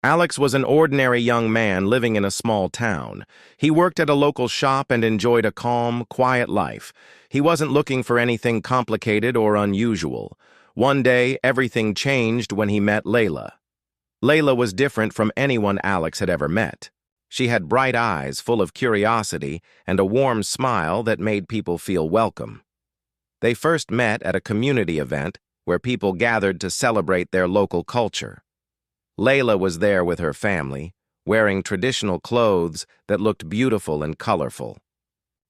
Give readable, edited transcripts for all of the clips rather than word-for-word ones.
Alex was an ordinary young man living in a small town. He worked at a local shop and enjoyed a calm, quiet life. He wasn't looking for anything complicated or unusual. One day, everything changed when he met Layla. Layla was different from anyone Alex had ever met. She had bright eyes full of curiosity and a warm smile that made people feel welcome. They first met at a community event where people gathered to celebrate their local culture. Layla was there with her family, wearing traditional clothes that looked beautiful and colorful.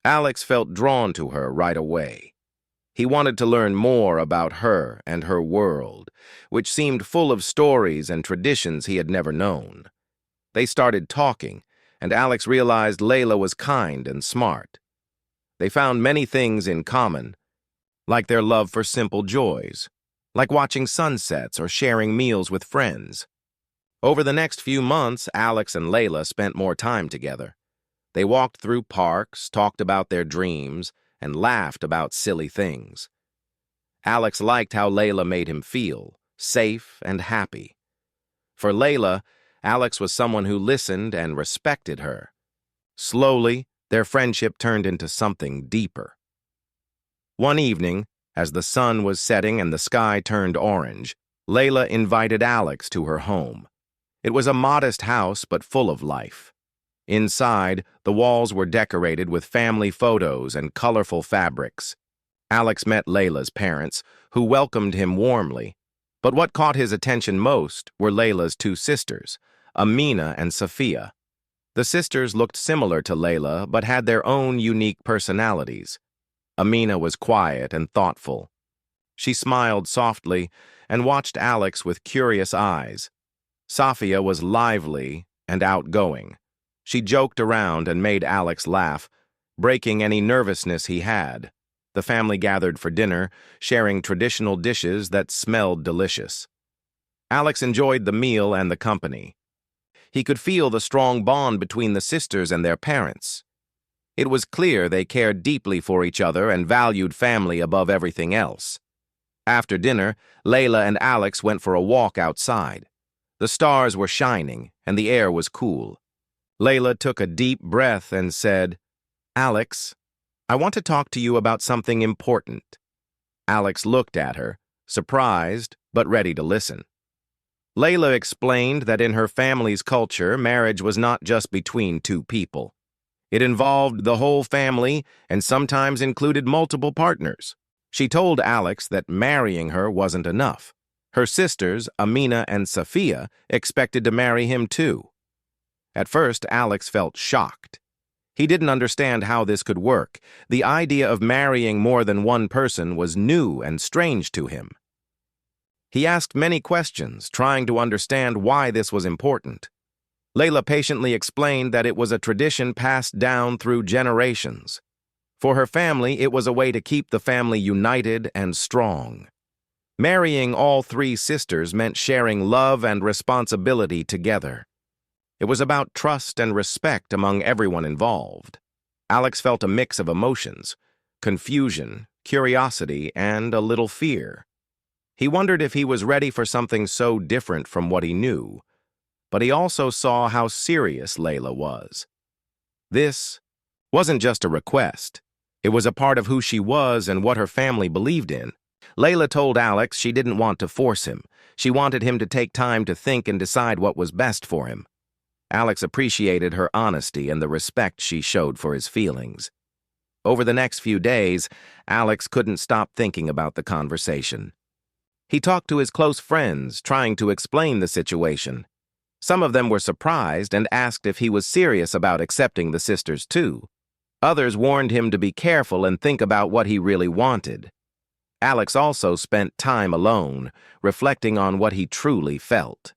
Alex felt drawn to her right away. He wanted to learn more about her and her world, which seemed full of stories and traditions he had never known. They started talking, and Alex realized Layla was kind and smart. They found many things in common, like their love for simple joys, like watching sunsets or sharing meals with friends. Over the next few months, Alex and Layla spent more time together. They walked through parks, talked about their dreams, and laughed about silly things. Alex liked how Layla made him feel, safe and happy. For Layla, Alex was someone who listened and respected her. Slowly, their friendship turned into something deeper. One evening, as the sun was setting and the sky turned orange, Layla invited Alex to her home. It was a modest house, but full of life. Inside, the walls were decorated with family photos and colorful fabrics. Alex met Layla's parents, who welcomed him warmly. But what caught his attention most were Layla's two sisters, Amina and Safia. The sisters looked similar to Layla, but had their own unique personalities. Amina was quiet and thoughtful. She smiled softly and watched Alex with curious eyes. Safia was lively and outgoing. She joked around and made Alex laugh, breaking any nervousness he had. The family gathered for dinner, sharing traditional dishes that smelled delicious. Alex enjoyed the meal and the company. He could feel the strong bond between the sisters and their parents. It was clear they cared deeply for each other and valued family above everything else. After dinner, Layla and Alex went for a walk outside. The stars were shining, and the air was cool. Layla took a deep breath and said, "Alex, I want to talk to you about something important." Alex looked at her, surprised but ready to listen. Layla explained that in her family's culture, marriage was not just between two people. It involved the whole family and sometimes included multiple partners. She told Alex that marrying her wasn't enough. Her sisters, Amina and Safia, expected to marry him too. At first, Alex felt shocked. He didn't understand how this could work. The idea of marrying more than one person was new and strange to him. He asked many questions, trying to understand why this was important. Layla patiently explained that it was a tradition passed down through generations. For her family, it was a way to keep the family united and strong. Marrying all three sisters meant sharing love and responsibility together. It was about trust and respect among everyone involved. Alex felt a mix of emotions: confusion, curiosity, and a little fear. He wondered if he was ready for something so different from what he knew, but he also saw how serious Layla was. This wasn't just a request. It was a part of who she was and what her family believed in. Layla told Alex she didn't want to force him. She wanted him to take time to think and decide what was best for him. Alex appreciated her honesty and the respect she showed for his feelings. Over the next few days, Alex couldn't stop thinking about the conversation. He talked to his close friends, trying to explain the situation. Some of them were surprised and asked if he was serious about accepting the sisters too. Others warned him to be careful and think about what he really wanted. Alex also spent time alone, reflecting on what he truly felt.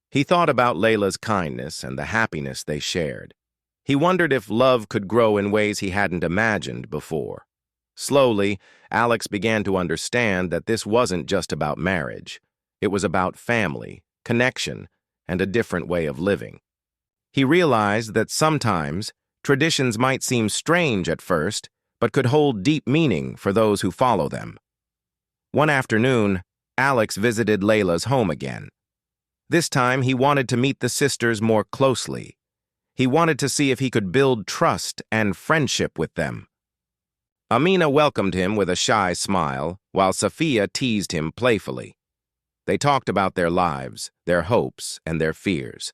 He thought about Layla's kindness and the happiness they shared. He wondered if love could grow in ways he hadn't imagined before. Slowly, Alex began to understand that this wasn't just about marriage. It was about family, connection, and a different way of living. He realized that sometimes traditions might seem strange at first, but could hold deep meaning for those who follow them. One afternoon, Alex visited Layla's home again. This time, he wanted to meet the sisters more closely. He wanted to see if he could build trust and friendship with them. Amina welcomed him with a shy smile, while Safia teased him playfully. They talked about their lives, their hopes, and their fears.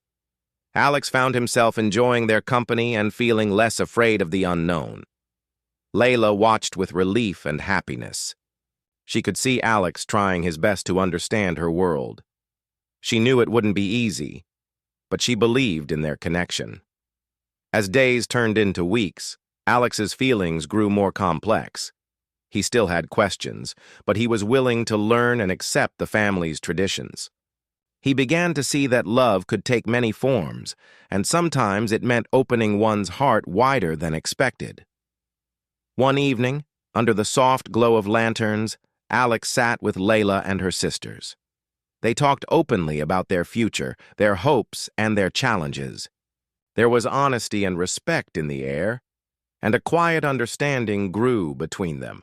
Alex found himself enjoying their company and feeling less afraid of the unknown. Layla watched with relief and happiness. She could see Alex trying his best to understand her world. She knew it wouldn't be easy, but she believed in their connection. As days turned into weeks, Alex's feelings grew more complex. He still had questions, but he was willing to learn and accept the family's traditions. He began to see that love could take many forms, and sometimes it meant opening one's heart wider than expected. One evening, under the soft glow of lanterns, Alex sat with Layla and her sisters. They talked openly about their future, their hopes, and their challenges. There was honesty and respect in the air, and a quiet understanding grew between them.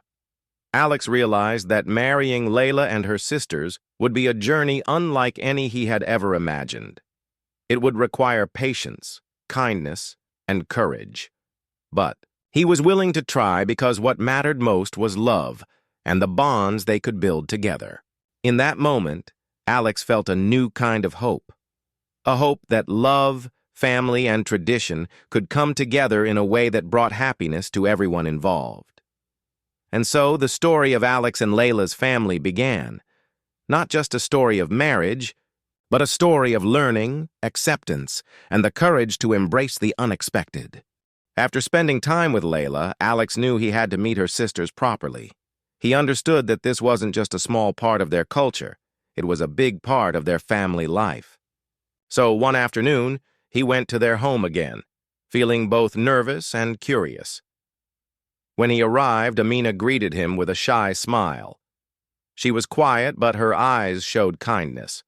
Alex realized that marrying Layla and her sisters would be a journey unlike any he had ever imagined. It would require patience, kindness, and courage. But he was willing to try because what mattered most was love and the bonds they could build together. In that moment, Alex felt a new kind of hope. A hope that love, family, and tradition could come together in a way that brought happiness to everyone involved. And so the story of Alex and Layla's family began. Not just a story of marriage, but a story of learning, acceptance, and the courage to embrace the unexpected. After spending time with Layla, Alex knew he had to meet her sisters properly. He understood that this wasn't just a small part of their culture. It was a big part of their family life. So one afternoon, he went to their home again, feeling both nervous and curious. When he arrived, Amina greeted him with a shy smile. She was quiet, but her eyes showed kindness.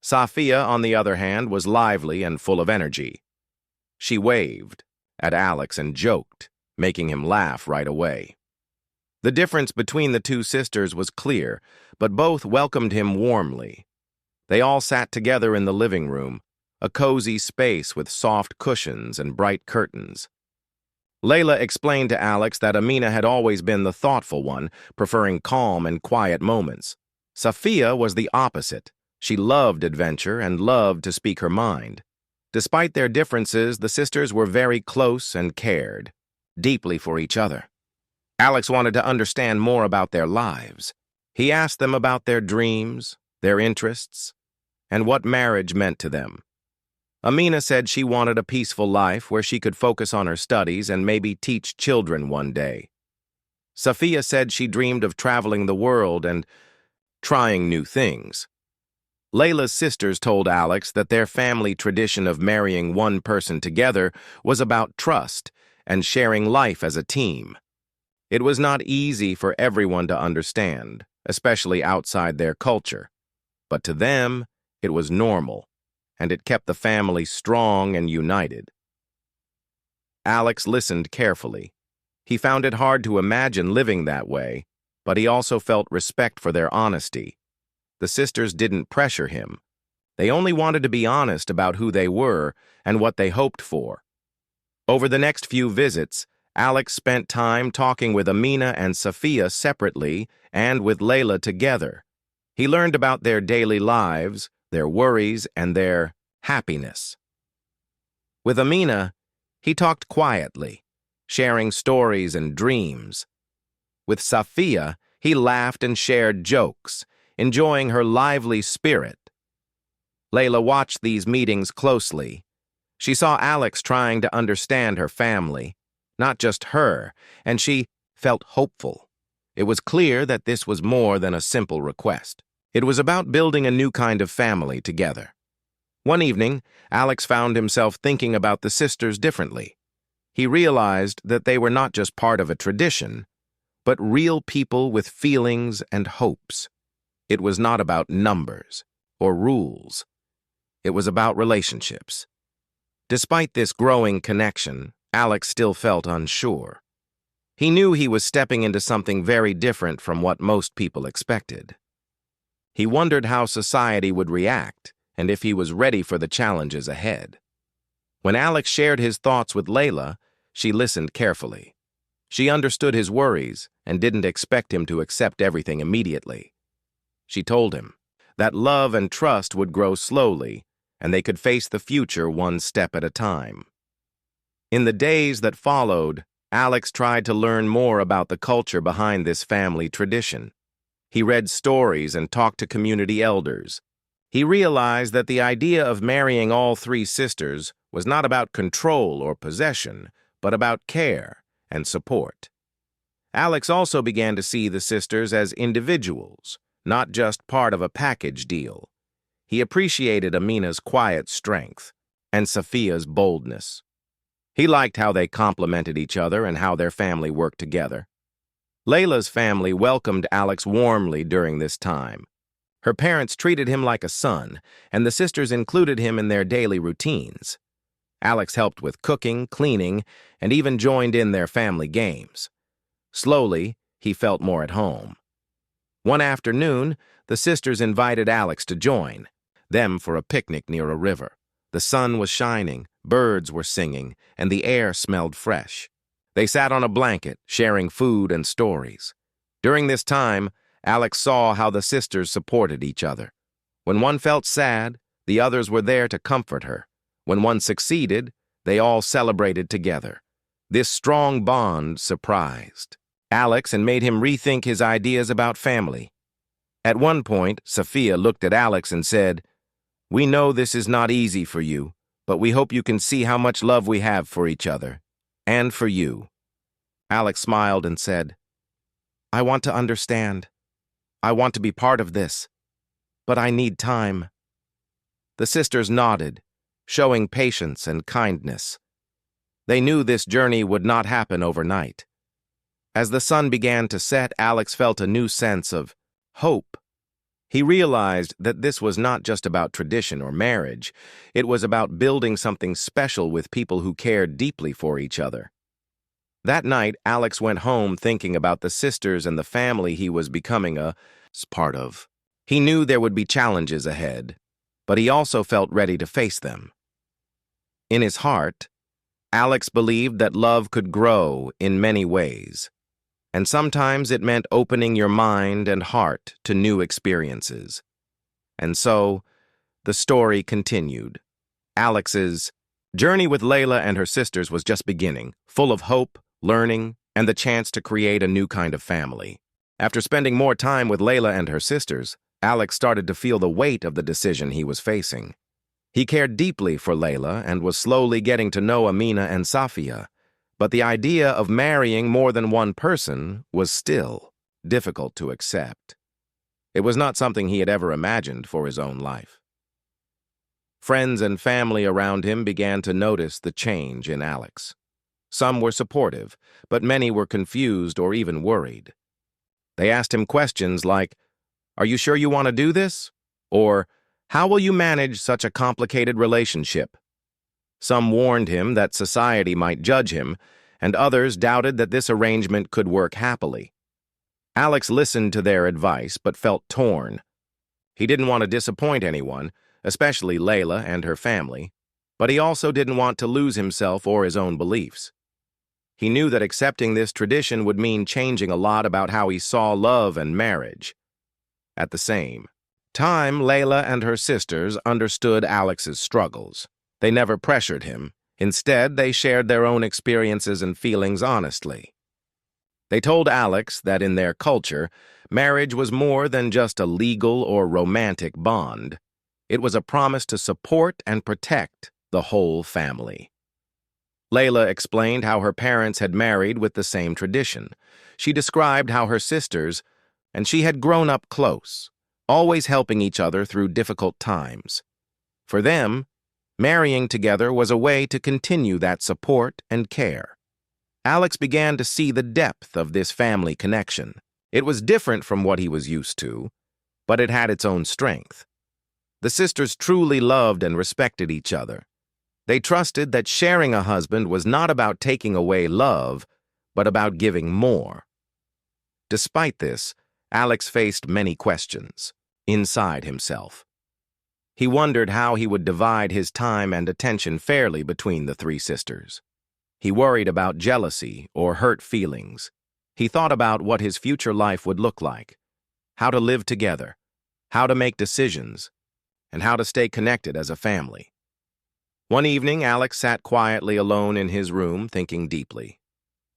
Safia, on the other hand, was lively and full of energy. She waved at Alex and joked, making him laugh right away. The difference between the two sisters was clear, but both welcomed him warmly. They all sat together in the living room, a cozy space with soft cushions and bright curtains. Layla explained to Alex that Amina had always been the thoughtful one, preferring calm and quiet moments. Safia was the opposite. She loved adventure and loved to speak her mind. Despite their differences, the sisters were very close and cared deeply for each other. Alex wanted to understand more about their lives. He asked them about their dreams, their interests, and what marriage meant to them. Amina said she wanted a peaceful life where she could focus on her studies and maybe teach children one day. Safia said she dreamed of traveling the world and trying new things. Layla's sisters told Alex that their family tradition of marrying one person together was about trust and sharing life as a team. It was not easy for everyone to understand, especially outside their culture. But to them, it was normal, and it kept the family strong and united. Alex listened carefully. He found it hard to imagine living that way, but he also felt respect for their honesty. The sisters didn't pressure him. They only wanted to be honest about who they were and what they hoped for. Over the next few visits, Alex spent time talking with Amina and Safia separately and with Layla together. He learned about their daily lives, their worries, and their happiness. With Amina, he talked quietly, sharing stories and dreams. With Safia, he laughed and shared jokes, enjoying her lively spirit. Layla watched these meetings closely. She saw Alex trying to understand her family, not just her, and she felt hopeful. It was clear that this was more than a simple request. It was about building a new kind of family together. One evening, Alex found himself thinking about the sisters differently. He realized that they were not just part of a tradition, but real people with feelings and hopes. It was not about numbers or rules. It was about relationships. Despite this growing connection, Alex still felt unsure. He knew he was stepping into something very different from what most people expected. He wondered how society would react and if he was ready for the challenges ahead. When Alex shared his thoughts with Layla, she listened carefully. She understood his worries and didn't expect him to accept everything immediately. She told him that love and trust would grow slowly, and they could face the future one step at a time. In the days that followed, Alex tried to learn more about the culture behind this family tradition. He read stories and talked to community elders. He realized that the idea of marrying all three sisters was not about control or possession, but about care and support. Alex also began to see the sisters as individuals, not just part of a package deal. He appreciated Amina's quiet strength and Safia's boldness. He liked how they complemented each other and how their family worked together. Layla's family welcomed Alex warmly during this time. Her parents treated him like a son, and the sisters included him in their daily routines. Alex helped with cooking, cleaning, and even joined in their family games. Slowly, he felt more at home. One afternoon, the sisters invited Alex to join them for a picnic near a river. The sun was shining, birds were singing, and the air smelled fresh. They sat on a blanket, sharing food and stories. During this time, Alex saw how the sisters supported each other. When one felt sad, the others were there to comfort her. When one succeeded, they all celebrated together. This strong bond surprised Alex and made him rethink his ideas about family. At one point, Safia looked at Alex and said, "We know this is not easy for you, but we hope you can see how much love we have for each other, and for you." Alex smiled and said, "I want to understand. I want to be part of this, but I need time." The sisters nodded, showing patience and kindness. They knew this journey would not happen overnight. As the sun began to set, Alex felt a new sense of hope. He realized that this was not just about tradition or marriage. It was about building something special with people who cared deeply for each other. That night, Alex went home thinking about the sisters and the family he was becoming a part of. He knew there would be challenges ahead, but he also felt ready to face them. In his heart, Alex believed that love could grow in many ways, and sometimes it meant opening your mind and heart to new experiences. And so, the story continued. Alex's journey with Layla and her sisters was just beginning, full of hope, learning, and the chance to create a new kind of family. After spending more time with Layla and her sisters, Alex started to feel the weight of the decision he was facing. He cared deeply for Layla and was slowly getting to know Amina and Safia, but the idea of marrying more than one person was still difficult to accept. It was not something he had ever imagined for his own life. Friends and family around him began to notice the change in Alex. Some were supportive, but many were confused or even worried. They asked him questions like, "Are you sure you want to do this?" Or, "How will you manage such a complicated relationship?" Some warned him that society might judge him, and others doubted that this arrangement could work happily. Alex listened to their advice but felt torn. He didn't want to disappoint anyone, especially Layla and her family, but he also didn't want to lose himself or his own beliefs. He knew that accepting this tradition would mean changing a lot about how he saw love and marriage. At the same time, Layla and her sisters understood Alex's struggles. They never pressured him. Instead, they shared their own experiences and feelings honestly. They told Alex that in their culture, marriage was more than just a legal or romantic bond. It was a promise to support and protect the whole family. Layla explained how her parents had married with the same tradition. She described how her sisters and she had grown up close, always helping each other through difficult times. For them, marrying together was a way to continue that support and care. Alex began to see the depth of this family connection. It was different from what he was used to, but it had its own strength. The sisters truly loved and respected each other. They trusted that sharing a husband was not about taking away love, but about giving more. Despite this, Alex faced many questions inside himself. He wondered how he would divide his time and attention fairly between the three sisters. He worried about jealousy or hurt feelings. He thought about what his future life would look like, how to live together, how to make decisions, and how to stay connected as a family. One evening, Alex sat quietly alone in his room, thinking deeply.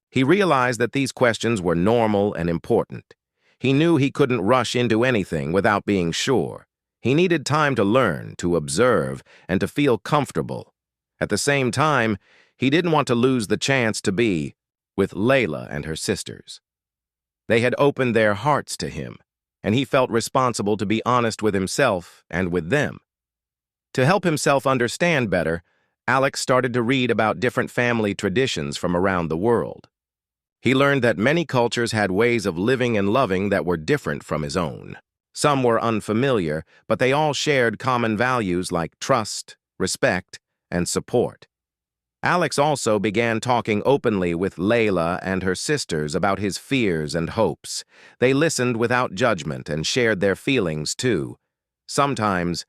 He realized that these questions were normal and important. He knew he couldn't rush into anything without being sure. He needed time to learn, to observe, and to feel comfortable. At the same time, he didn't want to lose the chance to be with Layla and her sisters. They had opened their hearts to him, and he felt responsible to be honest with himself and with them. To help himself understand better, Alex started to read about different family traditions from around the world. He learned that many cultures had ways of living and loving that were different from his own. Some were unfamiliar, but they all shared common values like trust, respect, and support. Alex also began talking openly with Layla and her sisters about his fears and hopes. They listened without judgment and shared their feelings too. Sometimes,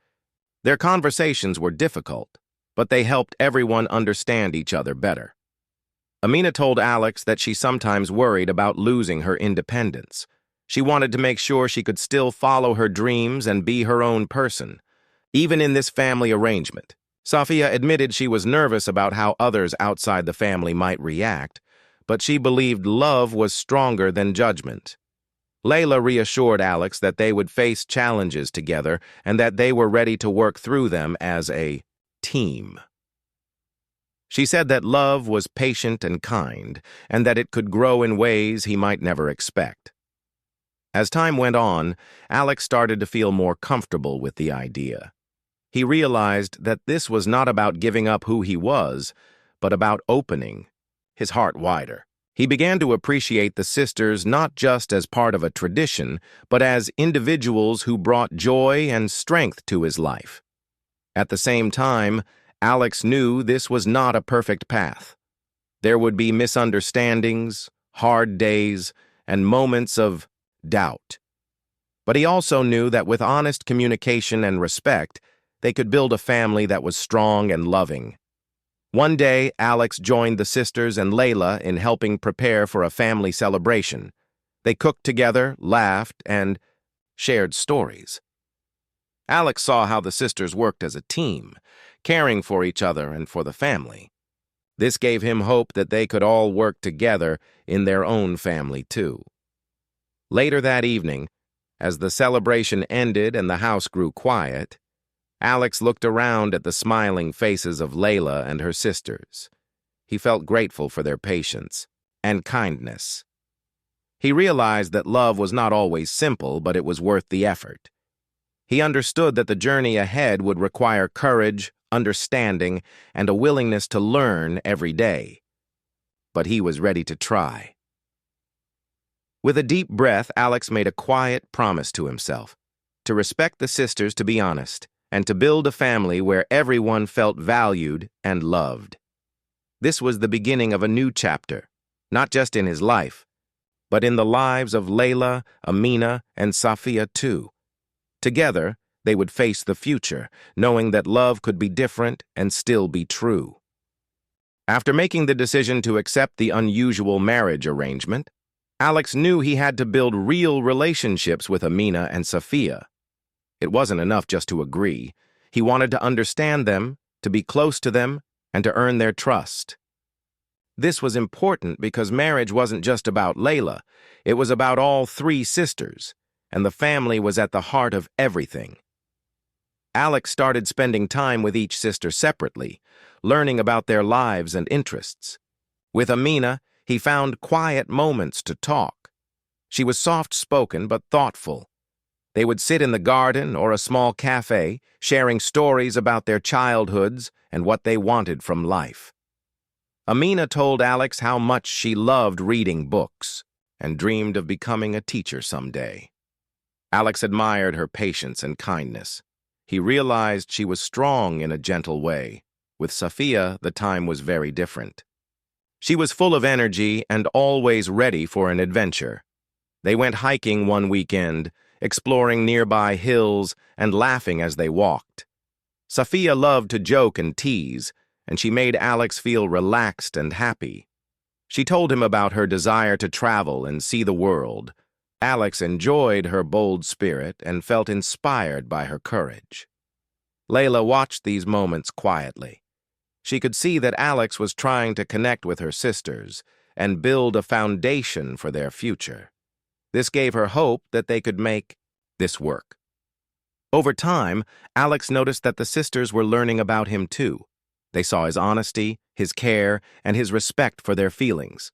their conversations were difficult, but they helped everyone understand each other better. Amina told Alex that she sometimes worried about losing her independence. She wanted to make sure she could still follow her dreams and be her own person, even in this family arrangement. Safia admitted she was nervous about how others outside the family might react, but she believed love was stronger than judgment. Layla reassured Alex that they would face challenges together and that they were ready to work through them as a team. She said that love was patient and kind, and that it could grow in ways he might never expect. As time went on, Alex started to feel more comfortable with the idea. He realized that this was not about giving up who he was, but about opening his heart wider. He began to appreciate the sisters not just as part of a tradition, but as individuals who brought joy and strength to his life. At the same time, Alex knew this was not a perfect path. There would be misunderstandings, hard days, and moments of doubt. But he also knew that with honest communication and respect, they could build a family that was strong and loving. One day, Alex joined the sisters and Layla in helping prepare for a family celebration. They cooked together, laughed, and shared stories. Alex saw how the sisters worked as a team, caring for each other and for the family. This gave him hope that they could all work together in their own family, too. Later that evening, as the celebration ended and the house grew quiet, Alex looked around at the smiling faces of Layla and her sisters. He felt grateful for their patience and kindness. He realized that love was not always simple, but it was worth the effort. He understood that the journey ahead would require courage, understanding, and a willingness to learn every day. But he was ready to try. With a deep breath, Alex made a quiet promise to himself, to respect the sisters, to be honest, and to build a family where everyone felt valued and loved. This was the beginning of a new chapter, not just in his life, but in the lives of Layla, Amina, and Safia too. Together, they would face the future, knowing that love could be different and still be true. After making the decision to accept the unusual marriage arrangement, Alex knew he had to build real relationships with Amina and Safia. It wasn't enough just to agree. He wanted to understand them, to be close to them, and to earn their trust. This was important because marriage wasn't just about Layla. It was about all three sisters, and the family was at the heart of everything. Alex started spending time with each sister separately, learning about their lives and interests. With Amina, he found quiet moments to talk. She was soft-spoken but thoughtful. They would sit in the garden or a small cafe, sharing stories about their childhoods and what they wanted from life. Amina told Alex how much she loved reading books and dreamed of becoming a teacher someday. Alex admired her patience and kindness. He realized she was strong in a gentle way. With Safia, the time was very different. She was full of energy and always ready for an adventure. They went hiking one weekend, exploring nearby hills and laughing as they walked. Sophia loved to joke and tease, and she made Alex feel relaxed and happy. She told him about her desire to travel and see the world. Alex enjoyed her bold spirit and felt inspired by her courage. Layla watched these moments quietly. She could see that Alex was trying to connect with her sisters and build a foundation for their future. This gave her hope that they could make this work. Over time, Alex noticed that the sisters were learning about him too. They saw his honesty, his care, and his respect for their feelings.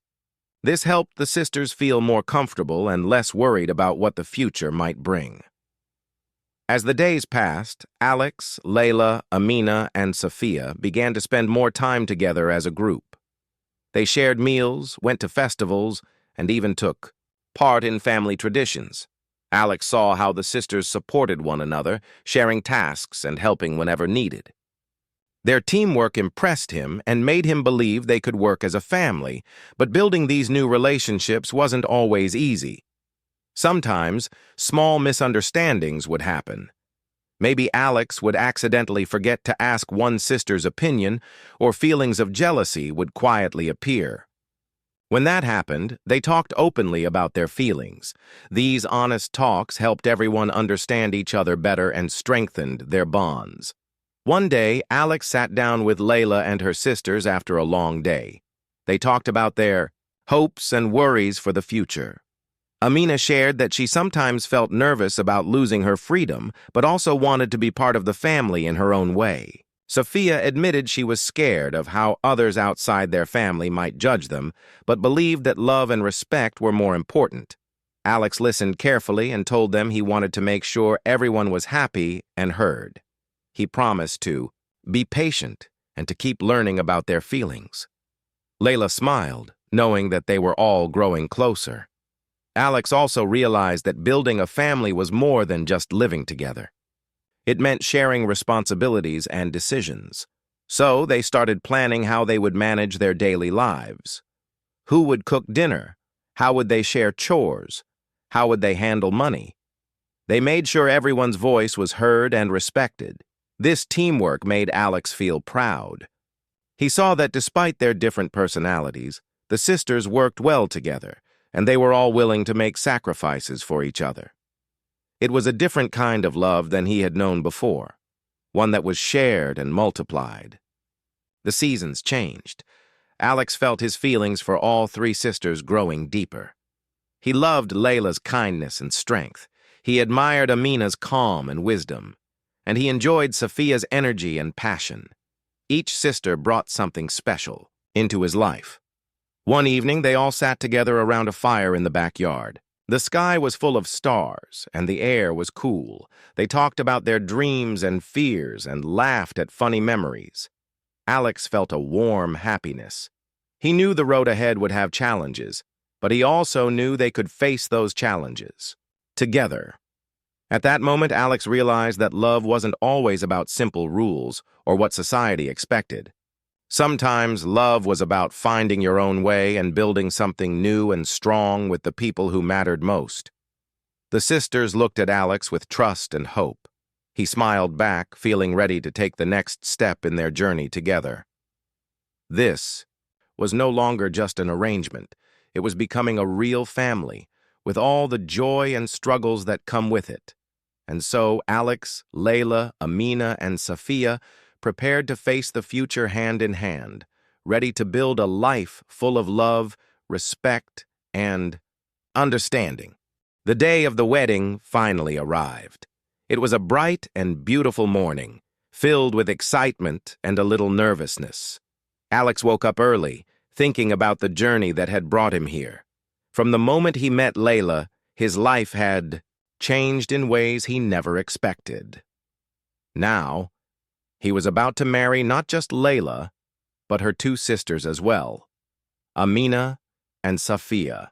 This helped the sisters feel more comfortable and less worried about what the future might bring. As the days passed, Alex, Layla, Amina, and Sophia began to spend more time together as a group. They shared meals, went to festivals, and even took part in family traditions. Alex saw how the sisters supported one another, sharing tasks and helping whenever needed. Their teamwork impressed him and made him believe they could work as a family, but building these new relationships wasn't always easy. Sometimes, small misunderstandings would happen. Maybe Alex would accidentally forget to ask one sister's opinion, or feelings of jealousy would quietly appear. When that happened, they talked openly about their feelings. These honest talks helped everyone understand each other better and strengthened their bonds. One day, Alex sat down with Layla and her sisters after a long day. They talked about their hopes and worries for the future. Amina shared that she sometimes felt nervous about losing her freedom, but also wanted to be part of the family in her own way. Sophia admitted she was scared of how others outside their family might judge them, but believed that love and respect were more important. Alex listened carefully and told them he wanted to make sure everyone was happy and heard. He promised to be patient and to keep learning about their feelings. Layla smiled, knowing that they were all growing closer. Alex also realized that building a family was more than just living together. It meant sharing responsibilities and decisions. So they started planning how they would manage their daily lives. Who would cook dinner? How would they share chores? How would they handle money? They made sure everyone's voice was heard and respected. This teamwork made Alex feel proud. He saw that despite their different personalities, the sisters worked well together, and they were all willing to make sacrifices for each other. It was a different kind of love than he had known before, one that was shared and multiplied. The seasons changed. Alex felt his feelings for all three sisters growing deeper. He loved Layla's kindness and strength. He admired Amina's calm and wisdom, and he enjoyed Sophia's energy and passion. Each sister brought something special into his life. One evening, they all sat together around a fire in the backyard. The sky was full of stars, and the air was cool. They talked about their dreams and fears and laughed at funny memories. Alex felt a warm happiness. He knew the road ahead would have challenges, but he also knew they could face those challenges together. At that moment, Alex realized that love wasn't always about simple rules or what society expected. Sometimes love was about finding your own way and building something new and strong with the people who mattered most. The sisters looked at Alex with trust and hope. He smiled back, feeling ready to take the next step in their journey together. This was no longer just an arrangement. It was becoming a real family, with all the joy and struggles that come with it. And so Alex, Layla, Amina, and Sophia prepared to face the future hand in hand, ready to build a life full of love, respect, and understanding. The day of the wedding finally arrived. It was a bright and beautiful morning, filled with excitement and a little nervousness. Alex woke up early, thinking about the journey that had brought him here. From the moment he met Layla, his life had changed in ways he never expected. Now, he was about to marry not just Layla, but her two sisters as well, Amina and Sophia.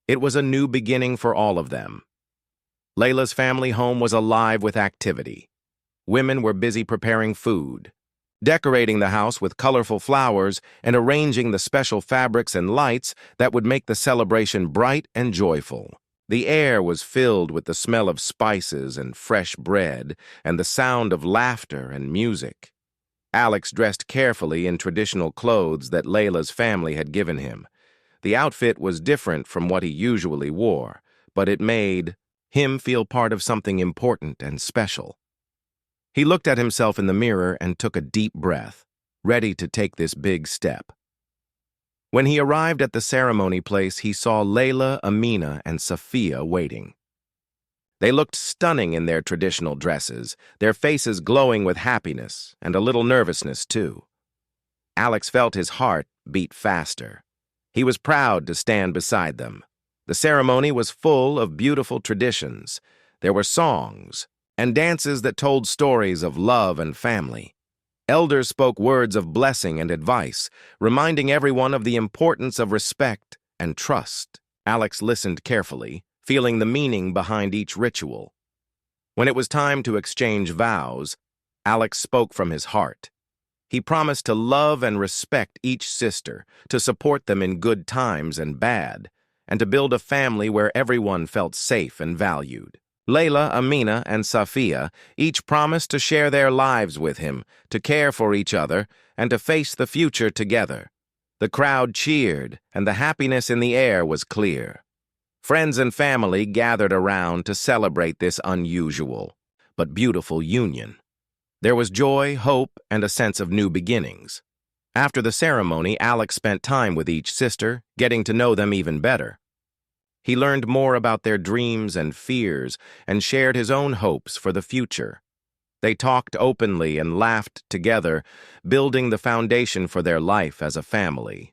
It was a new beginning for all of them. Layla's family home was alive with activity. Women were busy preparing food, decorating the house with colorful flowers, and arranging the special fabrics and lights that would make the celebration bright and joyful. The air was filled with the smell of spices and fresh bread, and the sound of laughter and music. Alex dressed carefully in traditional clothes that Layla's family had given him. The outfit was different from what he usually wore, but it made him feel part of something important and special. He looked at himself in the mirror and took a deep breath, ready to take this big step. When he arrived at the ceremony place, he saw Layla, Amina, and Safia waiting. They looked stunning in their traditional dresses, their faces glowing with happiness and a little nervousness, too. Alex felt his heart beat faster. He was proud to stand beside them. The ceremony was full of beautiful traditions. There were songs and dances that told stories of love and family. Elders spoke words of blessing and advice, reminding everyone of the importance of respect and trust. Alex listened carefully, feeling the meaning behind each ritual. When it was time to exchange vows, Alex spoke from his heart. He promised to love and respect each sister, to support them in good times and bad, and to build a family where everyone felt safe and valued. Layla, Amina, and Safia each promised to share their lives with him, to care for each other, and to face the future together. The crowd cheered, and the happiness in the air was clear. Friends and family gathered around to celebrate this unusual but beautiful union. There was joy, hope, and a sense of new beginnings. After the ceremony, Alex spent time with each sister, getting to know them even better. He learned more about their dreams and fears and shared his own hopes for the future. They talked openly and laughed together, building the foundation for their life as a family.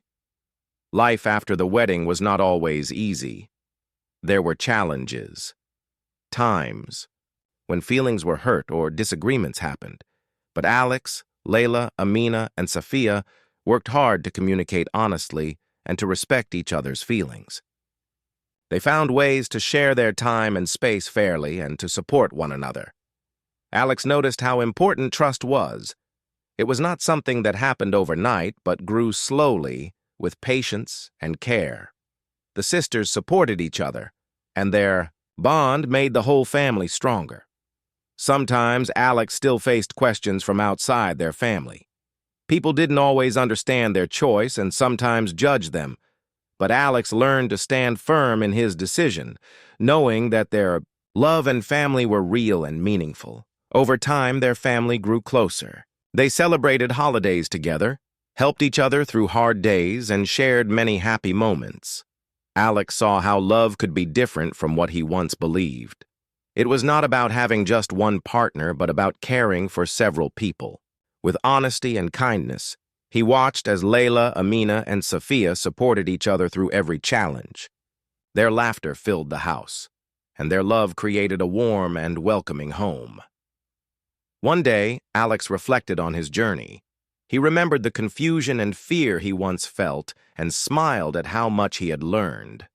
Life after the wedding was not always easy. There were challenges, times when feelings were hurt or disagreements happened. But Alex, Layla, Amina, and Safia worked hard to communicate honestly and to respect each other's feelings. They found ways to share their time and space fairly and to support one another. Alex noticed how important trust was. It was not something that happened overnight, but grew slowly with patience and care. The sisters supported each other, and their bond made the whole family stronger. Sometimes Alex still faced questions from outside their family. People didn't always understand their choice and sometimes judged them, but Alex learned to stand firm in his decision, knowing that their love and family were real and meaningful. Over time, their family grew closer. They celebrated holidays together, helped each other through hard days, and shared many happy moments. Alex saw how love could be different from what he once believed. It was not about having just one partner, but about caring for several people. With honesty and kindness, he watched as Layla, Amina, and Safia supported each other through every challenge. Their laughter filled the house, and their love created a warm and welcoming home. One day, Alex reflected on his journey. He remembered the confusion and fear he once felt and smiled at how much he had learned.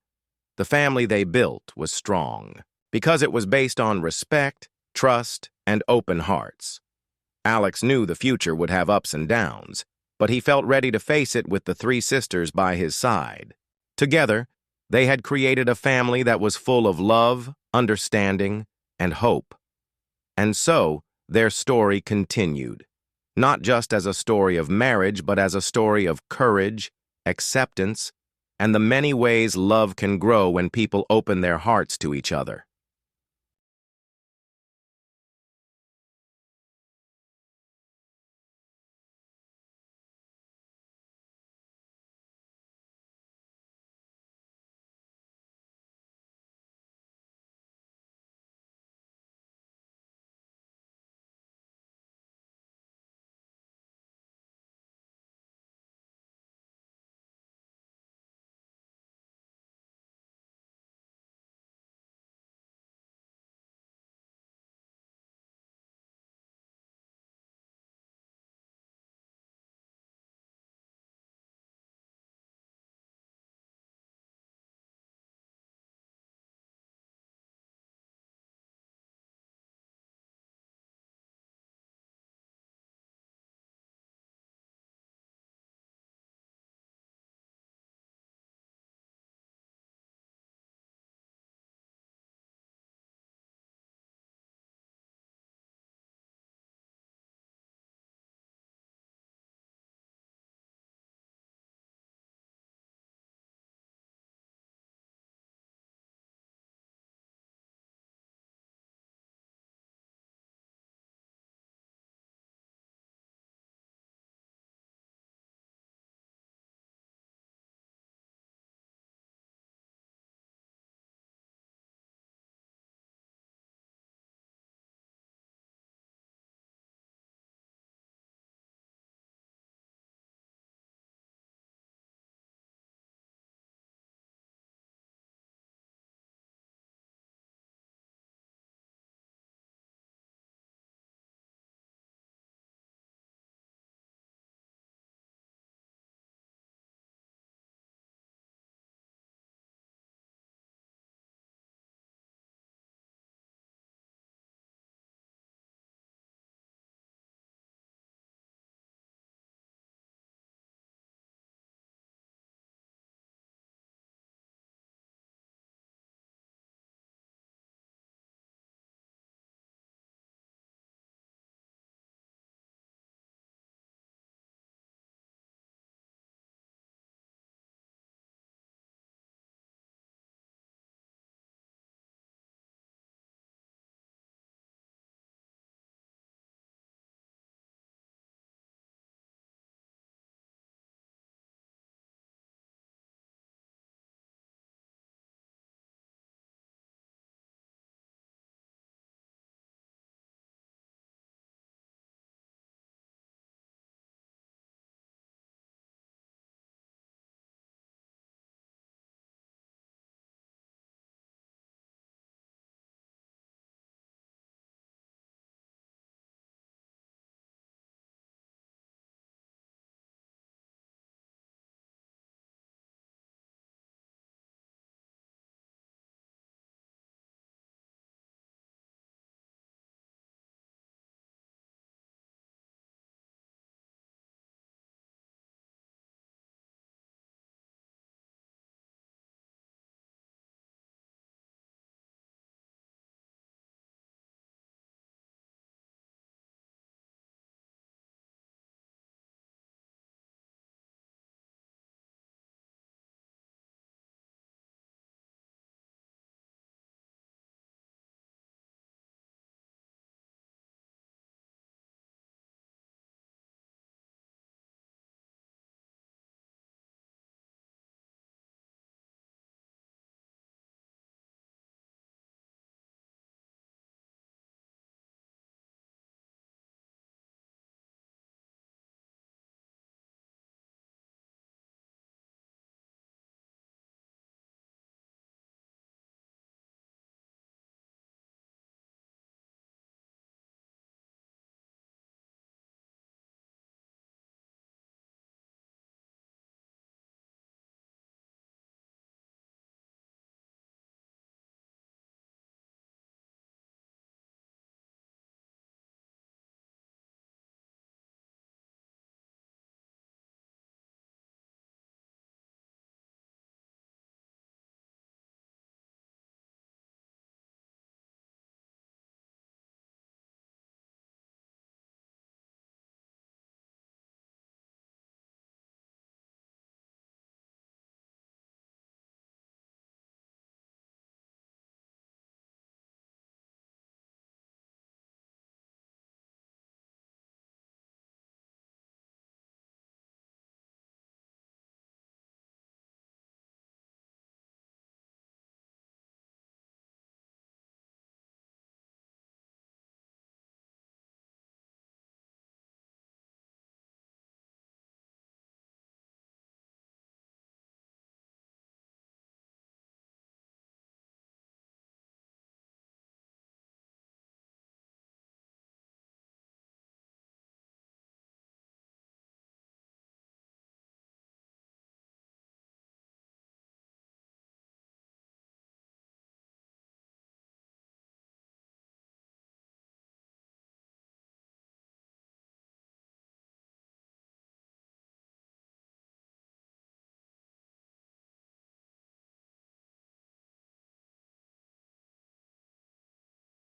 The family they built was strong because it was based on respect, trust, and open hearts. Alex knew the future would have ups and downs, but he felt ready to face it with the three sisters by his side. Together, they had created a family that was full of love, understanding, and hope. And so, their story continued, not just as a story of marriage, but as a story of courage, acceptance, and the many ways love can grow when people open their hearts to each other.